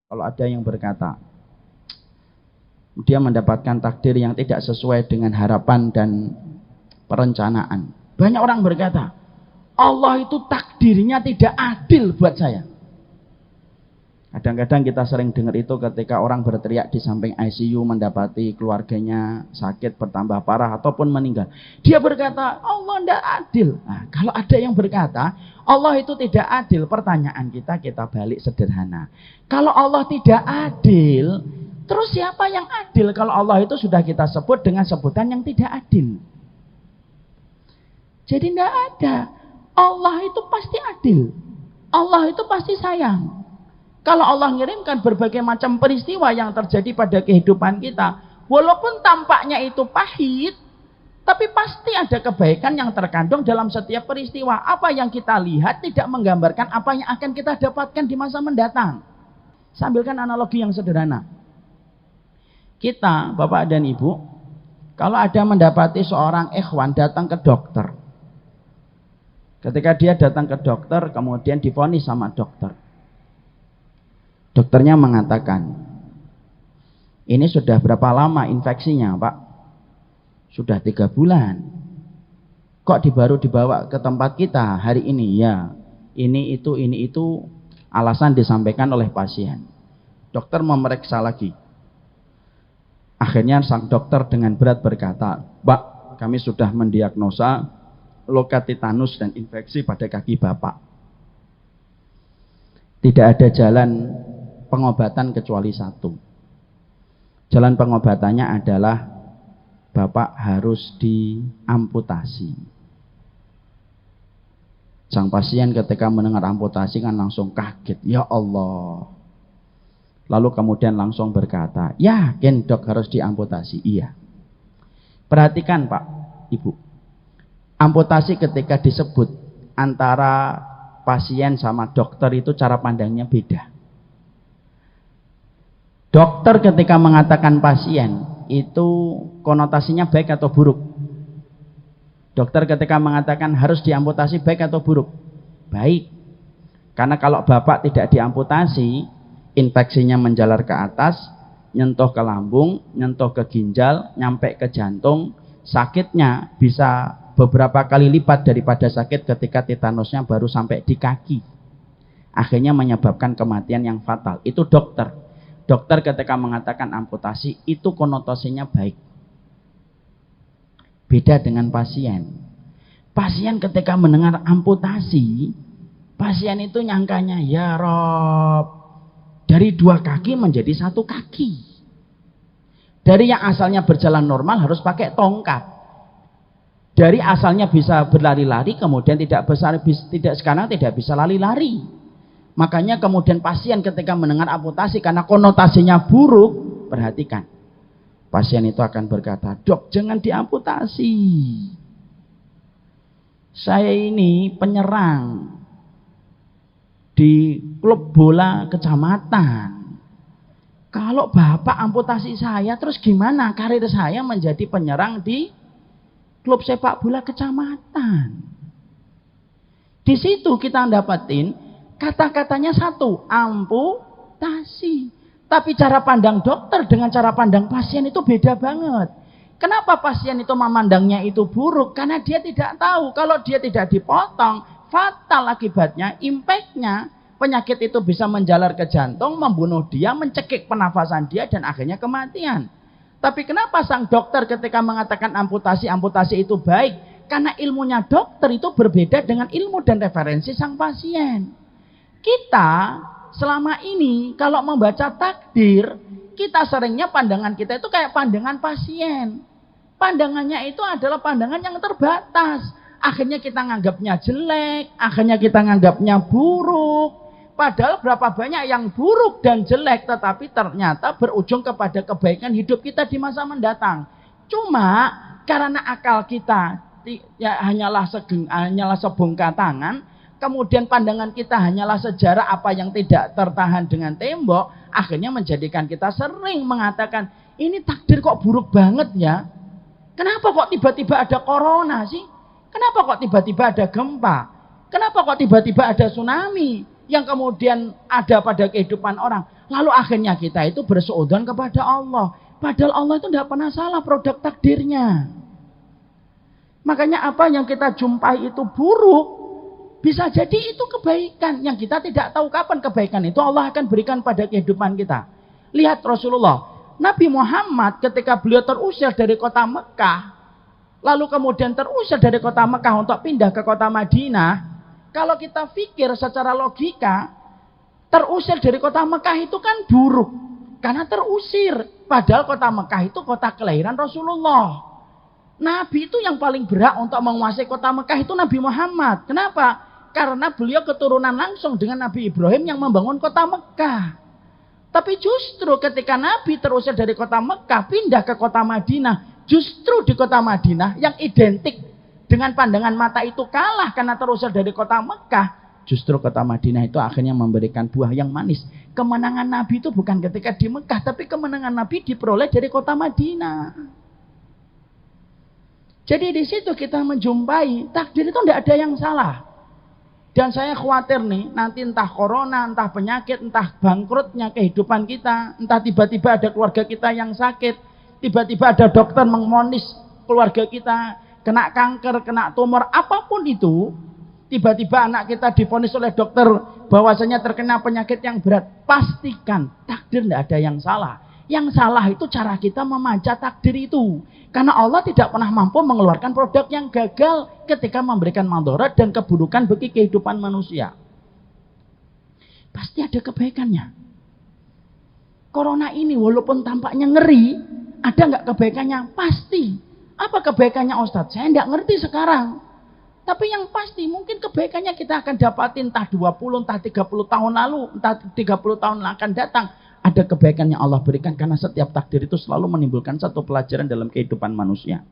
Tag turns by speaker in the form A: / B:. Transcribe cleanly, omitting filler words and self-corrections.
A: Kalau ada yang berkata dia mendapatkan takdir yang tidak sesuai dengan harapan dan perencanaan. Banyak orang berkata, Allah itu takdirnya tidak adil buat saya. Kadang-kadang kita sering dengar itu ketika orang berteriak di samping ICU mendapati keluarganya sakit bertambah parah ataupun meninggal. Dia berkata, Allah tidak adil. Nah, kalau ada yang berkata, Allah itu tidak adil, pertanyaan kita balik sederhana. Kalau Allah tidak adil, terus siapa yang adil kalau Allah itu sudah kita sebut dengan sebutan yang tidak adil? Jadi tidak ada. Allah itu pasti adil. Allah itu pasti sayang. Kalau Allah mengirimkan berbagai macam peristiwa yang terjadi pada kehidupan kita, walaupun tampaknya itu pahit, tapi pasti ada kebaikan yang terkandung dalam setiap peristiwa. Apa yang kita lihat tidak menggambarkan apa yang akan kita dapatkan di masa mendatang. Sambilkan analogi yang sederhana. Kita, Bapak dan Ibu, kalau ada mendapati seorang ikhwan datang ke dokter. Ketika dia datang ke dokter, kemudian divonis sama dokter. Dokternya mengatakan, ini sudah berapa lama infeksinya, Pak? Sudah 3 bulan. Kok baru dibawa ke tempat kita hari ini? Ya, ini itu alasan disampaikan oleh pasien. Dokter memeriksa lagi. Akhirnya sang dokter dengan berat berkata, Pak, kami sudah mendiagnosa luka titanus dan infeksi pada kaki Bapak. Tidak ada jalan pengobatan kecuali satu. Jalan pengobatannya adalah Bapak harus diamputasi. Sang pasien ketika mendengar amputasi kan langsung kaget. Ya Allah. Lalu kemudian langsung berkata, yakin dok harus diamputasi? Iya. Perhatikan Pak, Ibu. Amputasi ketika disebut antara pasien sama dokter itu cara pandangnya beda. Dokter ketika mengatakan pasien itu konotasinya baik atau buruk? Dokter ketika mengatakan harus diamputasi baik atau buruk? Baik. Karena kalau Bapak tidak diamputasi, infeksinya menjalar ke atas, nyentuh ke lambung, nyentuh ke ginjal, nyampe ke jantung, sakitnya bisa beberapa kali lipat daripada sakit ketika titanusnya baru sampai di kaki. Akhirnya menyebabkan kematian yang fatal. Itu dokter. Dokter ketika mengatakan amputasi itu konotasinya baik. Beda dengan pasien. Pasien ketika mendengar amputasi, pasien itu nyangkanya, ya Rob, dari 2 kaki menjadi 1 kaki. Dari yang asalnya berjalan normal harus pakai tongkat. Dari asalnya bisa berlari-lari, kemudian sekarang tidak bisa lari-lari. Makanya kemudian pasien ketika mendengar amputasi karena konotasinya buruk, perhatikan. Pasien itu akan berkata, dok jangan diamputasi. Saya ini penyerang di klub bola kecamatan. Kalau Bapak amputasi saya, terus gimana karir saya menjadi penyerang di klub sepak bola kecamatan? Di situ kita dapatin kata-katanya satu, amputasi. Tapi cara pandang dokter dengan cara pandang pasien itu beda banget. Kenapa pasien itu memandangnya itu buruk? Karena dia tidak tahu kalau dia tidak dipotong, fatal akibatnya, impactnya, penyakit itu bisa menjalar ke jantung, membunuh dia, mencekik pernafasan dia, dan akhirnya kematian. Tapi kenapa sang dokter ketika mengatakan amputasi itu baik? Karena ilmunya dokter itu berbeda dengan ilmu dan referensi sang pasien. Kita selama ini kalau membaca takdir, kita seringnya pandangan kita itu kayak pandangan pasien. Pandangannya itu adalah pandangan yang terbatas. Akhirnya kita nganggapnya jelek, akhirnya kita nganggapnya buruk. Padahal berapa banyak yang buruk dan jelek, tetapi ternyata berujung kepada kebaikan hidup kita di masa mendatang. Cuma karena akal kita ya hanyalah sebongkah tangan, kemudian pandangan kita hanyalah sejarah apa yang tidak tertahan dengan tembok, akhirnya menjadikan kita sering mengatakan, ini takdir kok buruk banget ya. Kenapa kok tiba-tiba ada corona sih? Kenapa kok tiba-tiba ada gempa? Kenapa kok tiba-tiba ada tsunami yang kemudian ada pada kehidupan orang? Lalu akhirnya kita itu berseudon kepada Allah. Padahal Allah itu tidak pernah salah produk takdirnya. Makanya apa yang kita jumpai itu buruk, bisa jadi itu kebaikan yang kita tidak tahu kapan kebaikan itu Allah akan berikan pada kehidupan kita. Lihat Rasulullah, Nabi Muhammad ketika beliau terusir dari kota Mekah, lalu kemudian terusir dari kota Mekah untuk pindah ke kota Madinah. Kalau kita pikir secara logika, terusir dari kota Mekah itu kan buruk, karena terusir. Padahal kota Mekah itu kota kelahiran Rasulullah. Nabi itu yang paling berhak untuk menguasai kota Mekah itu Nabi Muhammad. Kenapa? Karena beliau keturunan langsung dengan Nabi Ibrahim yang membangun kota Mekah. Tapi justru ketika Nabi terusir dari kota Mekah pindah ke kota Madinah, justru di kota Madinah yang identik dengan pandangan mata itu kalah karena terusir dari kota Mekah. Justru kota Madinah itu akhirnya memberikan buah yang manis. Kemenangan Nabi itu bukan ketika di Mekah, tapi kemenangan Nabi diperoleh dari kota Madinah. Jadi di situ kita menjumpai takdir itu tidak ada yang salah. Dan saya khawatir nih, nanti entah corona, entah penyakit, entah bangkrutnya kehidupan kita, entah tiba-tiba ada keluarga kita yang sakit, tiba-tiba ada dokter mengonis keluarga kita kena kanker, kena tumor, apapun itu, tiba-tiba anak kita divonis oleh dokter bahwasanya terkena penyakit yang berat, pastikan takdir tidak ada yang salah. Yang salah itu cara kita memanjat takdir itu. Karena Allah tidak pernah mampu mengeluarkan produk yang gagal ketika memberikan mandorot dan keburukan bagi kehidupan manusia. Pasti ada kebaikannya. Corona ini walaupun tampaknya ngeri, ada nggak kebaikannya? Pasti. Apa kebaikannya Ustadz? Saya nggak ngerti sekarang. Tapi yang pasti mungkin kebaikannya kita akan dapatin entah 20, entah 30 tahun lalu, entah 30 tahun akan datang. Ada kebaikan yang Allah berikan karena setiap takdir itu selalu menimbulkan satu pelajaran dalam kehidupan manusia.